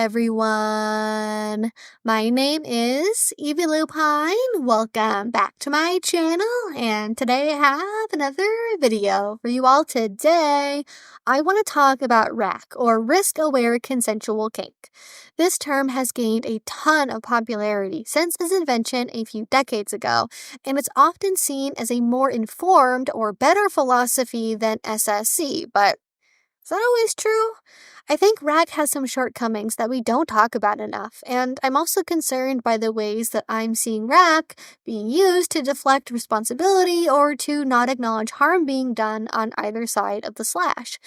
everyone. My name is Evie Lupine. Welcome back to my channel, and today I have another video for you all. Today, I want to talk about RACK, or Risk-Aware Consensual Kink. This term has gained a ton of popularity since its invention a few decades ago, and it's often seen as a more informed or better philosophy than SSC, but is that always true? I think RACK has some shortcomings that we don't talk about enough, and I'm also concerned by the ways that I'm seeing RACK being used to deflect responsibility or to not acknowledge harm being done on either side of the slash,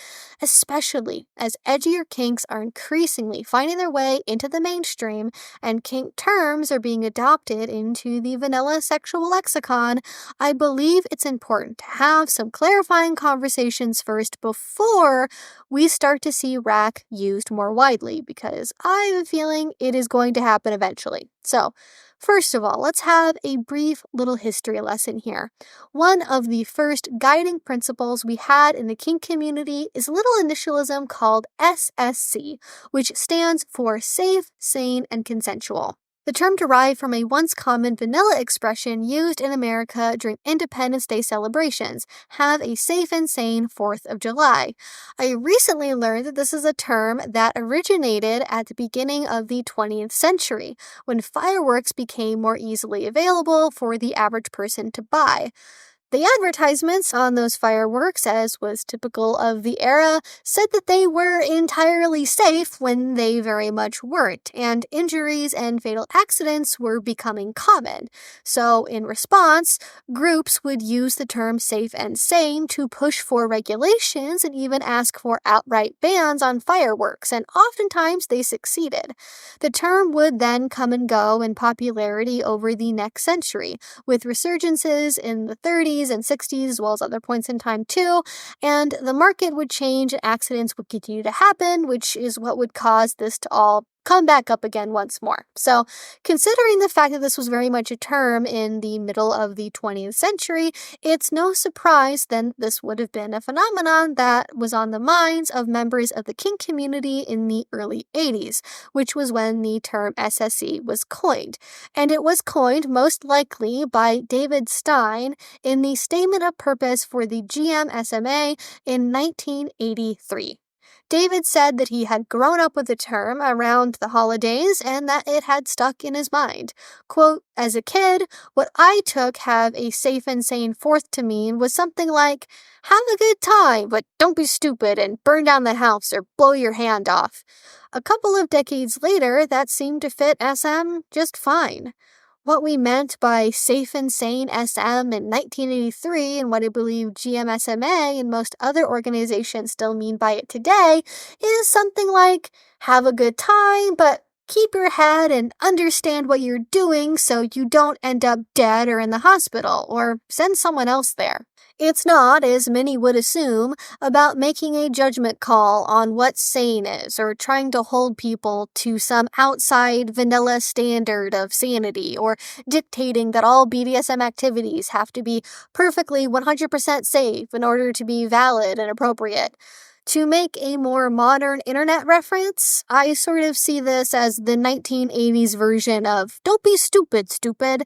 especially as edgier kinks are increasingly finding their way into the mainstream and kink terms are being adopted into the vanilla sexual lexicon. I believe it's important to have some clarifying conversations first before we start to see RACK used more widely, because I have a feeling it is going to happen eventually. So, first of all, let's have a brief little history lesson here. One of the first guiding principles we had in the kink community is a little initialism called SSC, which stands for safe, sane, and consensual. The term derived from a once common vanilla expression used in America during Independence Day celebrations: have a safe and sane 4th of July. I recently learned that this is a term that originated at the beginning of the 20th century, when fireworks became more easily available for the average person to buy. The advertisements on those fireworks, as was typical of the era, said that they were entirely safe when they very much weren't, and injuries and fatal accidents were becoming common. So, in response, groups would use the term safe and sane to push for regulations and even ask for outright bans on fireworks, and oftentimes they succeeded. The term would then come and go in popularity over the next century, with resurgences in the 30s and 60s, as well as other points in time too, and the market would change and accidents would continue to happen, which is what would cause this to all come back up again once more. So, considering the fact that this was very much a term in the middle of the 20th century, it's no surprise then this would have been a phenomenon that was on the minds of members of the kink community in the early 80s, which was when the term SSC was coined. And it was coined most likely by David Stein in the Statement of Purpose for the GMSMA in 1983. David said that he had grown up with the term around the holidays and that it had stuck in his mind. Quote, "As a kid, what I took have a safe and sane 4th to mean was something like, have a good time, but don't be stupid and burn down the house or blow your hand off." A couple of decades later, that seemed to fit SM just fine. What we meant by safe and sane SM in 1983 and what I believe GMSMA and most other organizations still mean by it today is something like, have a good time, but keep your head and understand what you're doing so you don't end up dead or in the hospital, or send someone else there. It's not, as many would assume, about making a judgment call on what sane is, or trying to hold people to some outside vanilla standard of sanity, or dictating that all BDSM activities have to be perfectly 100% safe in order to be valid and appropriate. To make a more modern internet reference, I sort of see this as the 1980s version of "don't be stupid, stupid,"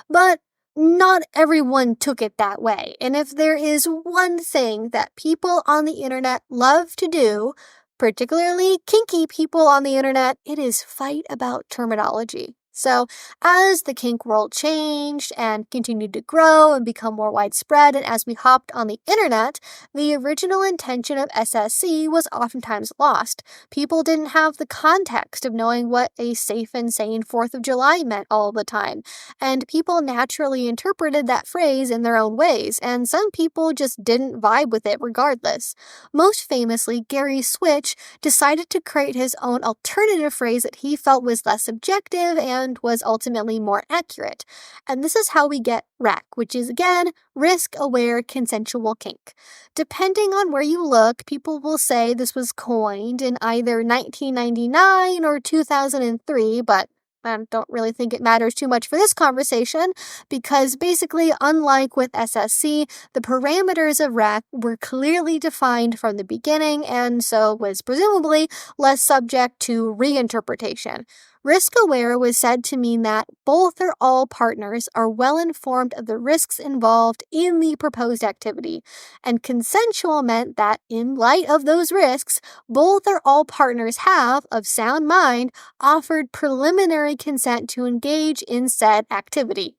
but not everyone took it that way, and if there is one thing that people on the internet love to do, particularly kinky people on the internet, it is fight about terminology. So, as the kink world changed and continued to grow and become more widespread, and as we hopped on the internet, the original intention of SSC was oftentimes lost. People didn't have the context of knowing what a safe and sane 4th of July meant all the time, and people naturally interpreted that phrase in their own ways, and some people just didn't vibe with it regardless. Most famously, Gary Switch decided to create his own alternative phrase that he felt was less objective and was ultimately more accurate. And this is how we get RACK, which is again, risk-aware consensual kink. Depending on where you look, people will say this was coined in either 1999 or 2003, but I don't really think it matters too much for this conversation because basically, unlike with SSC, the parameters of RACK were clearly defined from the beginning and so was presumably less subject to reinterpretation. Risk aware was said to mean that both or all partners are well informed of the risks involved in the proposed activity, and consensual meant that, in light of those risks, both or all partners have, of sound mind, offered preliminary consent to engage in said activity.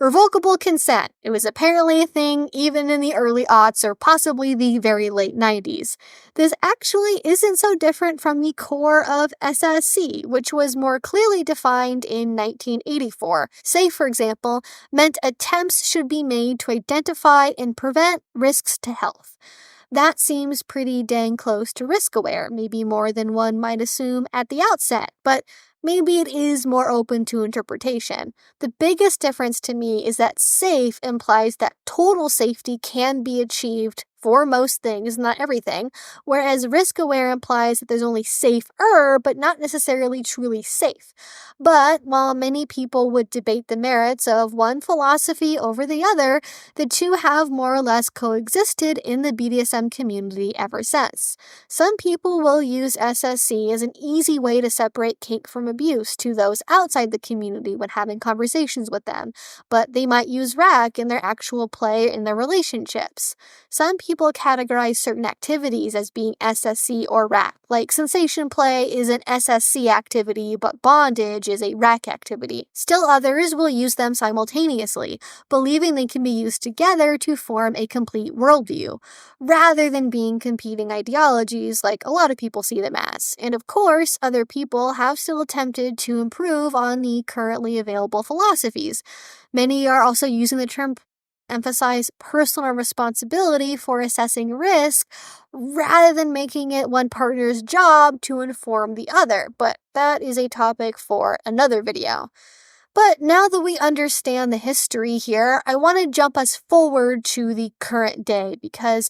Revocable consent. It was apparently a thing even in the early aughts or possibly the very late 90s. This actually isn't so different from the core of SSC, which was more clearly defined in 1984. Say, for example, meant attempts should be made to identify and prevent risks to health. That seems pretty dang close to risk-aware, maybe more than one might assume at the outset, but maybe it is more open to interpretation. The biggest difference to me is that safe implies that total safety can be achieved for most things, not everything, whereas risk-aware implies that there's only safer, but not necessarily truly safe. But while many people would debate the merits of one philosophy over the other, the two have more or less coexisted in the BDSM community ever since. Some people will use SSC as an easy way to separate kink from abuse to those outside the community when having conversations with them, but they might use RACK in their actual play in their relationships. Some people categorize certain activities as being SSC or RACK, like sensation play is an SSC activity, but bondage is a RACK activity. Still others will use them simultaneously, believing they can be used together to form a complete worldview, rather than being competing ideologies like a lot of people see them as. And of course, other people have still attempted to improve on the currently available philosophies. Many are also using the term emphasize personal responsibility for assessing risk rather than making it one partner's job to inform the other, but that is a topic for another video. But now that we understand the history here, I want to jump us forward to the current day because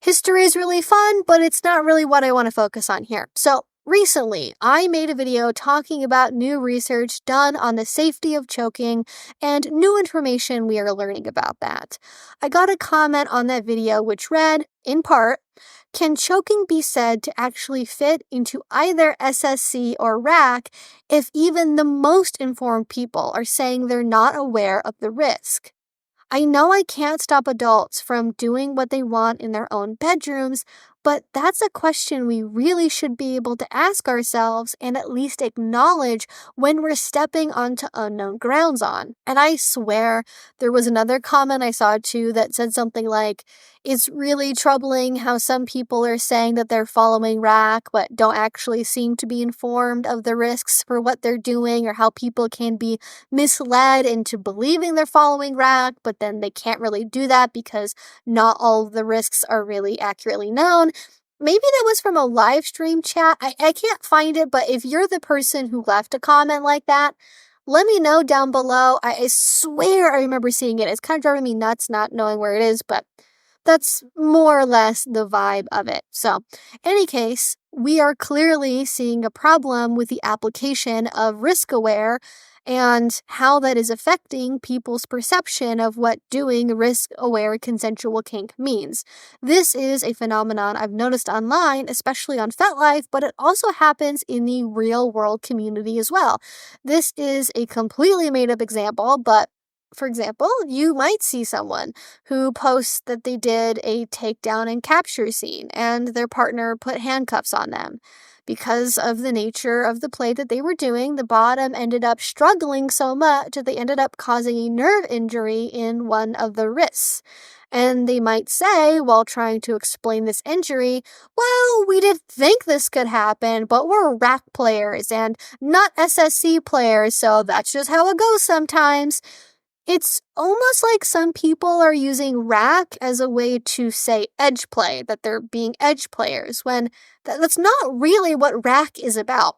history is really fun, but it's not really what I want to focus on here. So recently, I made a video talking about new research done on the safety of choking and new information we are learning about that. I got a comment on that video which read, in part, "Can choking be said to actually fit into either SSC or RACK if even the most informed people are saying they're not aware of the risk? I know I can't stop adults from doing what they want in their own bedrooms, but that's a question we really should be able to ask ourselves and at least acknowledge when we're stepping onto unknown grounds on." And I swear there was another comment I saw too that said something like, "It's really troubling how some people are saying that they're following RACK but don't actually seem to be informed of the risks for what they're doing, or how people can be misled into believing they're following RACK, but then they can't really do that because not all of the risks are really accurately known." Maybe that was from a live stream chat. I can't find it, but if you're the person who left a comment like that, let me know down below. I swear I remember seeing it. It's kind of driving me nuts not knowing where it is, but that's more or less the vibe of it. So, in any case, we are clearly seeing a problem with the application of risk-aware and how that is affecting people's perception of what doing risk-aware consensual kink means. This is a phenomenon I've noticed online, especially on FetLife, but it also happens in the real-world community as well. This is a completely made-up example, but for example, you might see someone who posts that they did a takedown and capture scene and their partner put handcuffs on them. Because of the nature of the play that they were doing, the bottom ended up struggling so much that they ended up causing a nerve injury in one of the wrists. And they might say, while trying to explain this injury, "Well, we didn't think this could happen, but we're RACK players and not SSC players, so that's just how it goes sometimes." It's almost like some people are using RACK as a way to say edge play, that they're being edge players, when that's not really what RACK is about.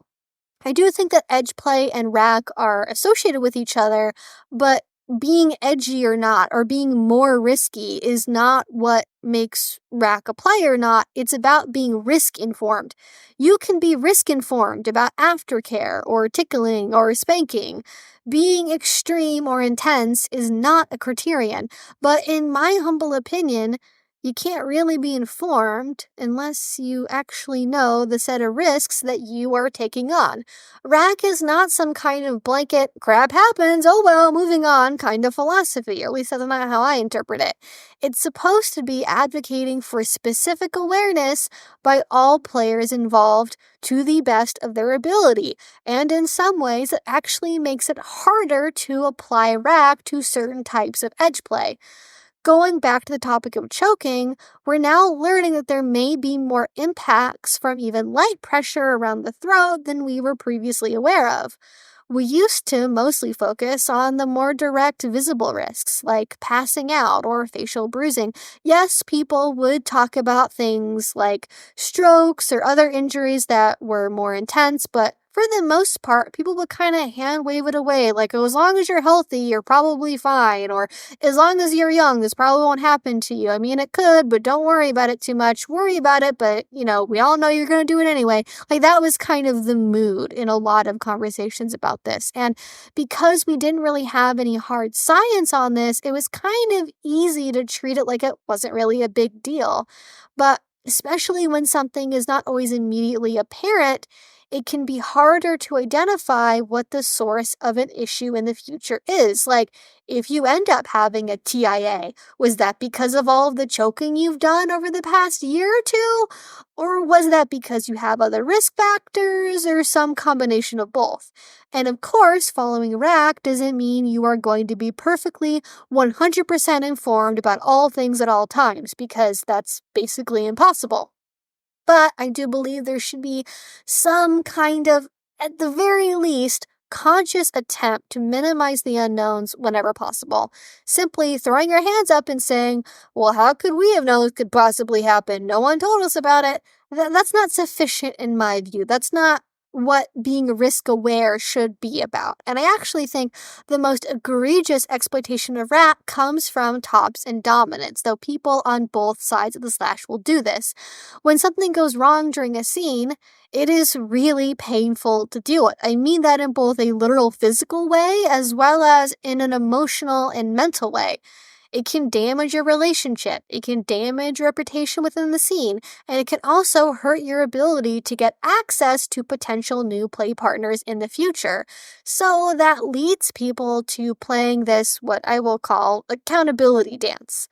I do think that edge play and RACK are associated with each other, but being edgy or not, or being more risky is not what makes rack a play or not. It's about being risk informed. You can be risk informed about aftercare or tickling or spanking. Being extreme or intense is not a criterion, but in my humble opinion, you can't really be informed unless you actually know the set of risks that you are taking on. Rack is not some kind of blanket, crap happens, oh well, moving on kind of philosophy, or at least that's not how I interpret it. It's supposed to be advocating for specific awareness by all players involved to the best of their ability, and in some ways it actually makes it harder to apply rack to certain types of edge play. Going back to the topic of choking, we're now learning that there may be more impacts from even light pressure around the throat than we were previously aware of. We used to mostly focus on the more direct visible risks, like passing out or facial bruising. Yes, people would talk about things like strokes or other injuries that were more intense, but for the most part, people would kind of hand wave it away, like, oh, as long as you're healthy, you're probably fine, or as long as you're young, this probably won't happen to you. I mean, it could, but don't worry about it too much. Worry about it, but, we all know you're going to do it anyway. Like, that was kind of the mood in a lot of conversations about this. And because we didn't really have any hard science on this, it was kind of easy to treat it like it wasn't really a big deal. But especially when something is not always immediately apparent, it can be harder to identify what the source of an issue in the future is. Like, if you end up having a TIA, was that because of all of the choking you've done over the past year or two? Or was that because you have other risk factors or some combination of both? And of course, following RACK doesn't mean you are going to be perfectly 100% informed about all things at all times, because that's basically impossible. But I do believe there should be some kind of, at the very least, conscious attempt to minimize the unknowns whenever possible. Simply throwing your hands up and saying, well, how could we have known this could possibly happen? No one told us about it. That's not sufficient in my view. That's not what being risk aware should be about. And I actually think the most egregious exploitation of RACK comes from tops and dominants, though people on both sides of the slash will do this. When something goes wrong during a scene, it is really painful to deal with. I mean that in both a literal physical way as well as in an emotional and mental way. It can damage your relationship, it can damage your reputation within the scene, and it can also hurt your ability to get access to potential new play partners in the future. So that leads people to playing this, what I will call, accountability dance.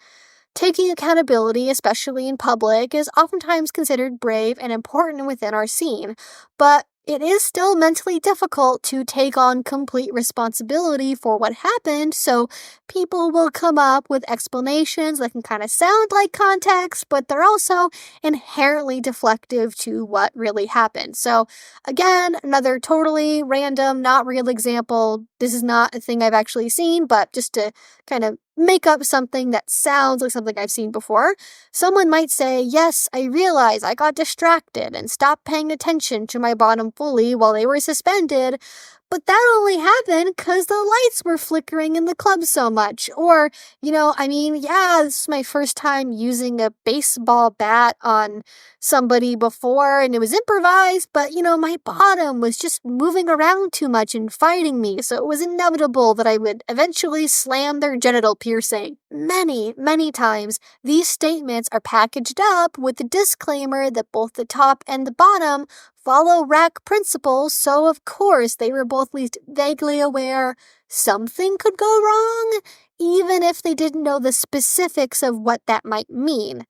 Taking accountability, especially in public, is oftentimes considered brave and important within our scene, but it is still mentally difficult to take on complete responsibility for what happened, so people will come up with explanations that can kind of sound like context, but they're also inherently deflective to what really happened. So again, another totally random, not real example. This is not a thing I've actually seen, but just to kind of make up something that sounds like something I've seen before. Someone might say, yes, I realize I got distracted and stopped paying attention to my bottom fully while they were suspended, but that only happened because the lights were flickering in the club so much. Or, this is my first time using a baseball bat on somebody before and it was improvised, but, my bottom was just moving around too much and fighting me, so it was inevitable that I would eventually slam their genital piercing. Many, many times, these statements are packaged up with the disclaimer that both the top and the bottom follow RACK principles, so of course they were both at least vaguely aware something could go wrong, even if they didn't know the specifics of what that might mean.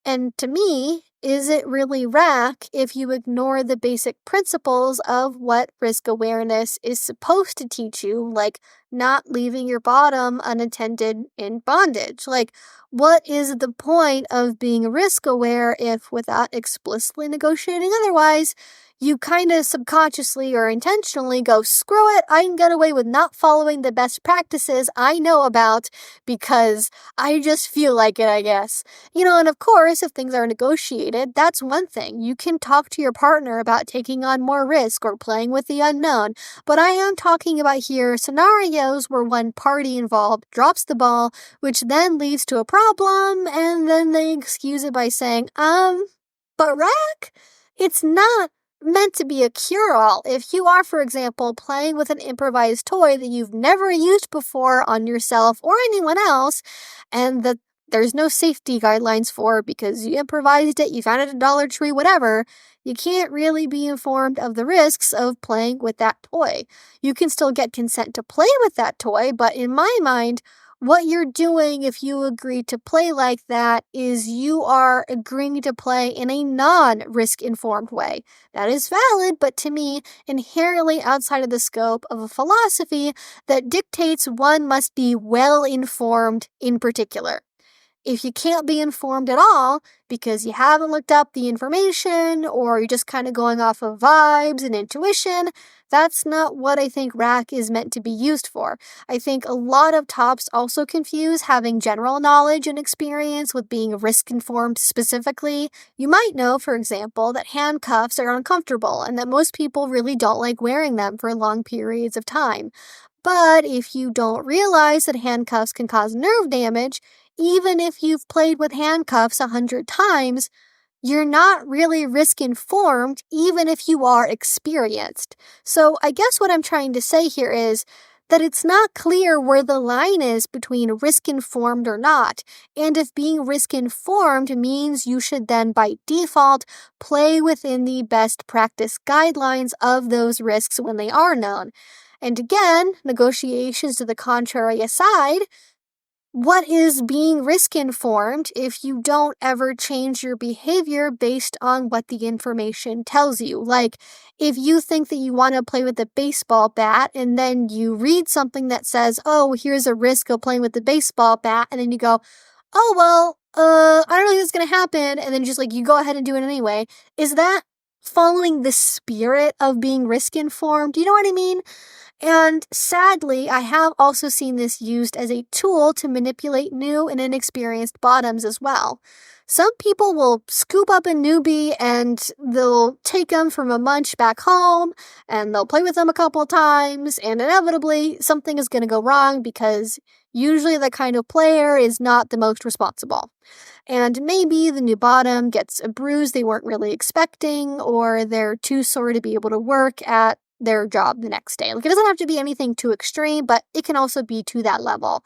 And to me, is it really RACK if you ignore the basic principles of what risk awareness is supposed to teach you, like not leaving your bottom unattended in bondage? Like, what is the point of being risk aware if, without explicitly negotiating otherwise, you kind of subconsciously or intentionally go, screw it, I can get away with not following the best practices I know about because I just feel like it, I guess. And of course, if things are negotiated, that's one thing. You can talk to your partner about taking on more risk or playing with the unknown. But I am talking about here scenarios scenarios where one party involved drops the ball, which then leads to a problem, and then they excuse it by saying, but RACK, it's not meant to be a cure-all. If you are, for example, playing with an improvised toy that you've never used before on yourself or anyone else, and that there's no safety guidelines for because you improvised it, you found it at Dollar Tree, whatever, you can't really be informed of the risks of playing with that toy. You can still get consent to play with that toy, but in my mind, what you're doing if you agree to play like that is you are agreeing to play in a non-risk informed way. That is valid, but to me, inherently outside of the scope of a philosophy that dictates one must be well informed in particular. If you can't be informed at all because you haven't looked up the information or you're just kind of going off of vibes and intuition, that's not what I think RACK is meant to be used for. I think a lot of tops also confuse having general knowledge and experience with being risk-informed specifically. You might know, for example, that handcuffs are uncomfortable and that most people really don't like wearing them for long periods of time. But if you don't realize that handcuffs can cause nerve damage, even if you've played with handcuffs 100 times, you're not really risk-informed, even if you are experienced. So I guess what I'm trying to say here is that it's not clear where the line is between risk-informed or not, and if being risk-informed means you should then by default play within the best practice guidelines of those risks when they are known. And again, negotiations to the contrary aside, what is being risk-informed if you don't ever change your behavior based on what the information tells you? Like, if you think that you want to play with a baseball bat and then you read something that says, oh, here's a risk of playing with the baseball bat, and then you go, oh, well, I don't know if it's going to happen, and then just like you go ahead and do it anyway, is that following the spirit of being risk-informed? Do you know what I mean? And sadly, I have also seen this used as a tool to manipulate new and inexperienced bottoms as well. Some people will scoop up a newbie and they'll take them from a munch back home and they'll play with them a couple of times, and inevitably something is going to go wrong because usually that kind of player is not the most responsible. And maybe the new bottom gets a bruise they weren't really expecting, or they're too sore to be able to work at their job the next day. Like, it doesn't have to be anything too extreme, but it can also be to that level.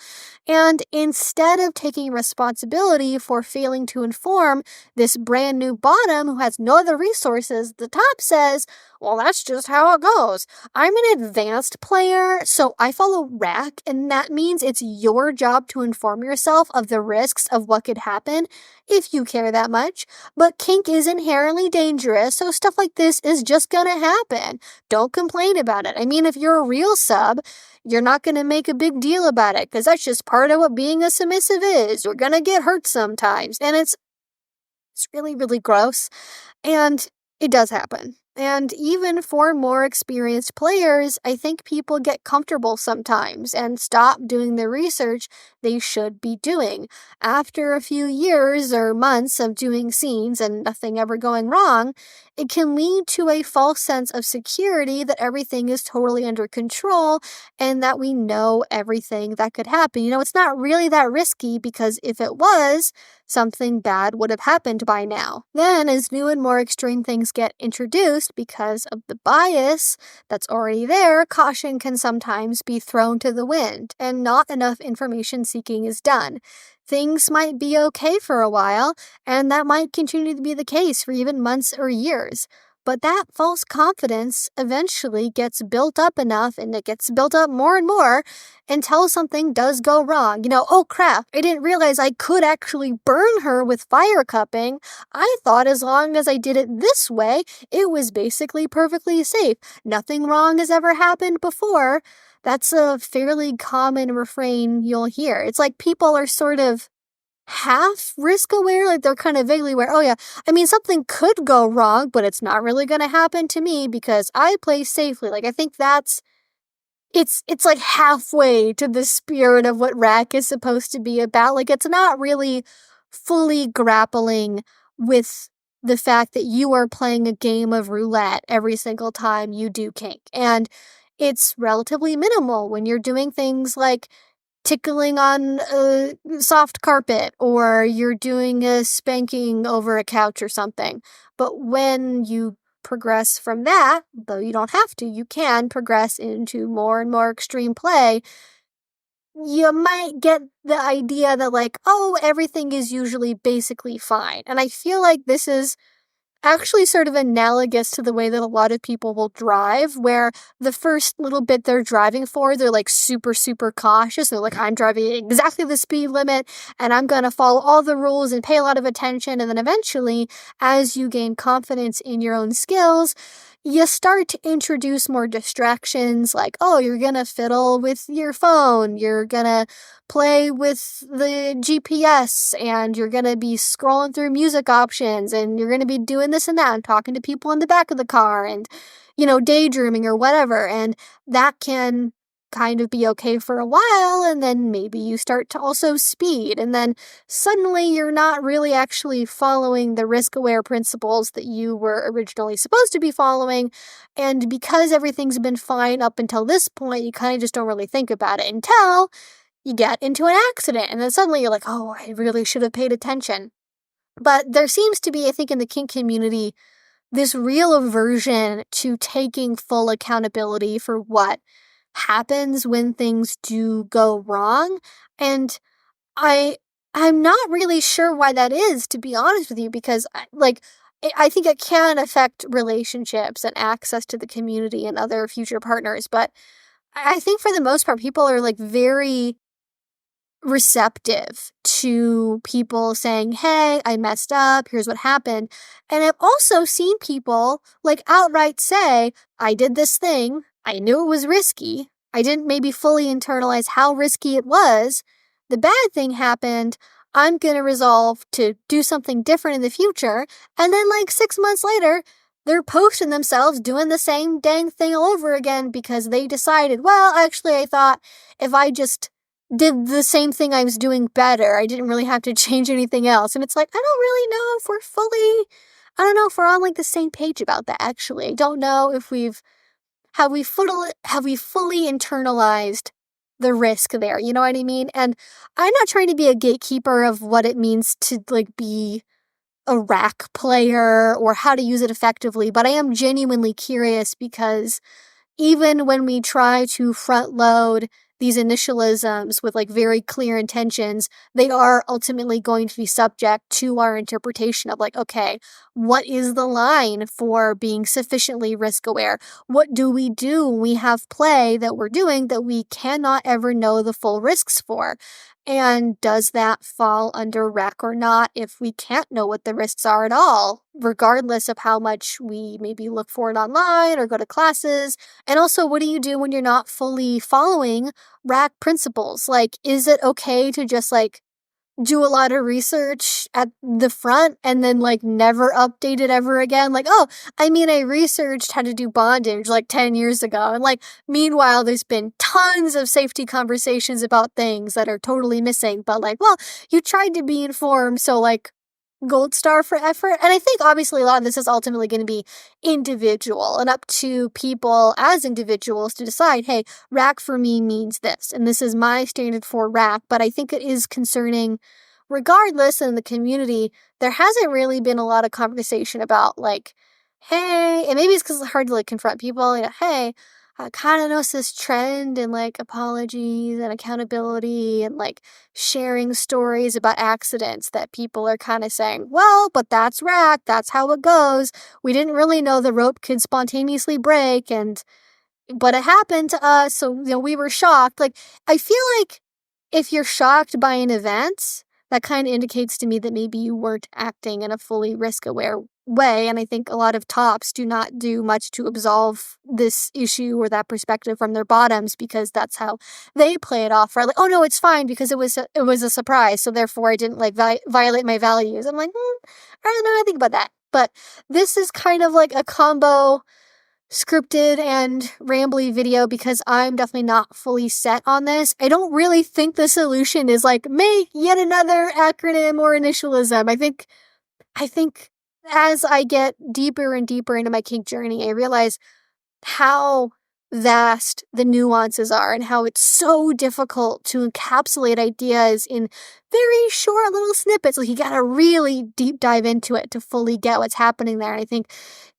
And instead of taking responsibility for failing to inform this brand new bottom who has no other resources, the top says, well, that's just how it goes. I'm an advanced player, so I follow RACK, and that means it's your job to inform yourself of the risks of what could happen if you care that much. But kink is inherently dangerous, so stuff like this is just gonna happen. Don't complain about it. I mean, if you're a real sub, you're not gonna make a big deal about it, because that's just part of what being a submissive is. You're gonna get hurt sometimes, and it's really, really gross, and it does happen. And even for more experienced players, I think people get comfortable sometimes and stop doing the research they should be doing. After a few years or months of doing scenes and nothing ever going wrong, it can lead to a false sense of security that everything is totally under control and that we know everything that could happen. You know, it's not really that risky, because if it was, something bad would have happened by now. Then, as new and more extreme things get introduced because of the bias that's already there, caution can sometimes be thrown to the wind, and not enough information seeking is done. Things might be okay for a while, and that might continue to be the case for even months or years. But that false confidence eventually gets built up enough, and it gets built up more and more until something does go wrong. You know, oh crap, I didn't realize I could actually burn her with fire cupping. I thought as long as I did it this way, it was basically perfectly safe. Nothing wrong has ever happened before. That's a fairly common refrain you'll hear. It's like people are sort of half risk aware, like they're kind of vaguely aware, oh yeah, I mean, something could go wrong, but it's not really going to happen to me because I play safely. Like, I think that's, it's like halfway to the spirit of what RACK is supposed to be about. Like, it's not really fully grappling with the fact that you are playing a game of roulette every single time you do kink. And it's relatively minimal when you're doing things like tickling on a soft carpet, or you're doing a spanking over a couch or something. But when you progress from that, though you don't have to, you can progress into more and more extreme play, you might get the idea that, like, oh, everything is usually basically fine. And I feel like this is actually sort of analogous to the way that a lot of people will drive, where the first little bit they're driving for, they're like super, super cautious. They're like, I'm driving exactly the speed limit and I'm going to follow all the rules and pay a lot of attention. And then eventually, as you gain confidence in your own skills, you start to introduce more distractions, like, oh, you're going to fiddle with your phone, you're going to play with the GPS, and you're going to be scrolling through music options, and you're going to be doing this and that and talking to people in the back of the car, and, daydreaming or whatever. And that can kind of be okay for a while, and then maybe you start to also speed, and then suddenly you're not really actually following the risk-aware principles that you were originally supposed to be following. And because everything's been fine up until this point, you kind of just don't really think about it until you get into an accident, and then suddenly you're like, oh, I really should have paid attention. But there seems to be, I think, in the kink community, this real aversion to taking full accountability for what happens when things do go wrong. And I'm not really sure why that is, to be honest with you, because I think it can affect relationships and access to the community and other future partners. But I think for the most part, people are like very receptive to people saying, hey, I messed up, here's what happened. And I've also seen people like outright say, I did this thing, I knew it was risky, I didn't maybe fully internalize how risky it was, the bad thing happened, I'm gonna resolve to do something different in the future. And then like 6 months later, they're posting themselves doing the same dang thing all over again because they decided, well, actually, I thought if I just did the same thing I was doing better, I didn't really have to change anything else. And it's like, I don't really know if I don't know if we're on like the same page about that, actually. I don't know if have we fully internalized the risk there, you know what I mean? And I'm not trying to be a gatekeeper of what it means to like be a rack player or how to use it effectively, but I am genuinely curious because even when we try to front load these initialisms with like very clear intentions, they are ultimately going to be subject to our interpretation of like, okay, what is the line for being sufficiently risk aware? What do we do when we have play that we're doing that we cannot ever know the full risks for? And does that fall under RACK or not if we can't know what the risks are at all, regardless of how much we maybe look for it online or go to classes? And also, what do you do when you're not fully following RACK principles? Like, is it okay to just like do a lot of research at the front and then like never update it ever again? Like, oh, I researched how to do bondage like 10 years ago. And like, meanwhile, there's been tons of safety conversations about things that are totally missing. But like, well, you tried to be informed. So like, gold star for effort. And I think obviously a lot of this is ultimately going to be individual and up to people as individuals to decide, hey, RACK for me means this, and this is my standard for RACK. But I think it is concerning regardless in the community. There hasn't really been a lot of conversation about like, hey, and maybe it's because it's hard to like confront people, hey, I kind of noticed this trend in like apologies and accountability and like sharing stories about accidents that people are kind of saying, well, but that's RACK, that's how it goes. We didn't really know the rope could spontaneously break, but it happened to us, so we were shocked. Like, I feel like if you're shocked by an event, that kind of indicates to me that maybe you weren't acting in a fully risk-aware way, and I think a lot of tops do not do much to absolve this issue or that perspective from their bottoms because that's how they play it off, right? Like, oh no, it's fine because it was a surprise, so therefore I didn't like violate my values. I'm like, I don't know how to think about that. But this is kind of like a combo scripted and rambly video because I'm definitely not fully set on this. I don't really think the solution is like make yet another acronym or initialism. I think as I get deeper and deeper into my kink journey, I realize how vast the nuances are and how it's so difficult to encapsulate ideas in very short little snippets. Like, you gotta really deep dive into it to fully get what's happening there. And I think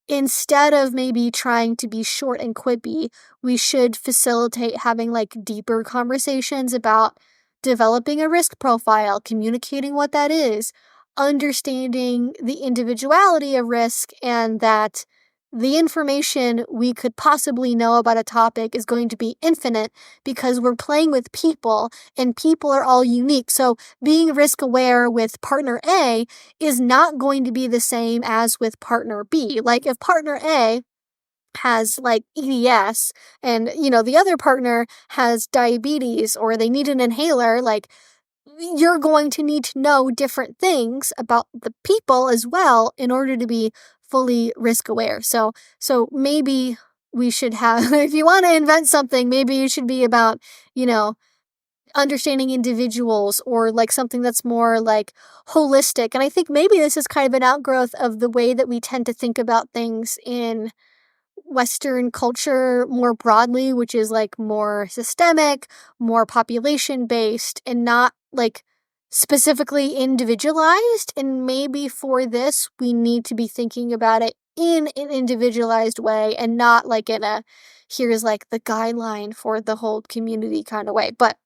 instead of maybe trying to be short and quippy, we should facilitate having like deeper conversations about developing a risk profile, communicating what that is, understanding the individuality of risk, and that the information we could possibly know about a topic is going to be infinite because we're playing with people and people are all unique. So being risk aware with partner A is not going to be the same as with partner B. Like, if partner A has like EDS and the other partner has diabetes or they need an inhaler, like, you're going to need to know different things about the people as well in order to be fully risk aware. So maybe we should have, if you want to invent something, maybe it should be about, understanding individuals, or like something that's more like holistic. And I think maybe this is kind of an outgrowth of the way that we tend to think about things in Western culture more broadly, which is like more systemic, more population based, and not like specifically individualized. And maybe for this, we need to be thinking about it in an individualized way and not like in a here's like the guideline for the whole community kind of way. But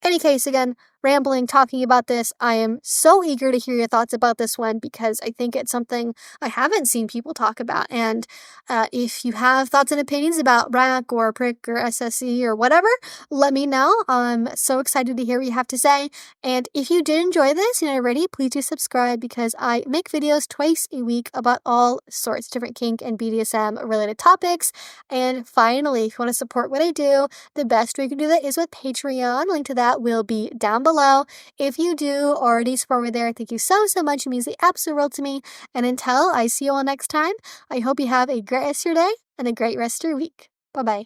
any case, again, rambling, talking about this, I am so eager to hear your thoughts about this one because I think it's something I haven't seen people talk about. And if you have thoughts and opinions about RACK or Prick or SSC or whatever, let me know. I'm so excited to hear what you have to say. And if you did enjoy this and you're ready, please do subscribe because I make videos twice a week about all sorts of different kink and BDSM related topics. And finally, if you want to support what I do, the best way you can do that is with Patreon. Link to that will be down below. If you do already support me there, thank you so much. It means the absolute world to me. And until I see you all next time, I hope you have a great rest of your day and a great rest of your week. Bye-bye.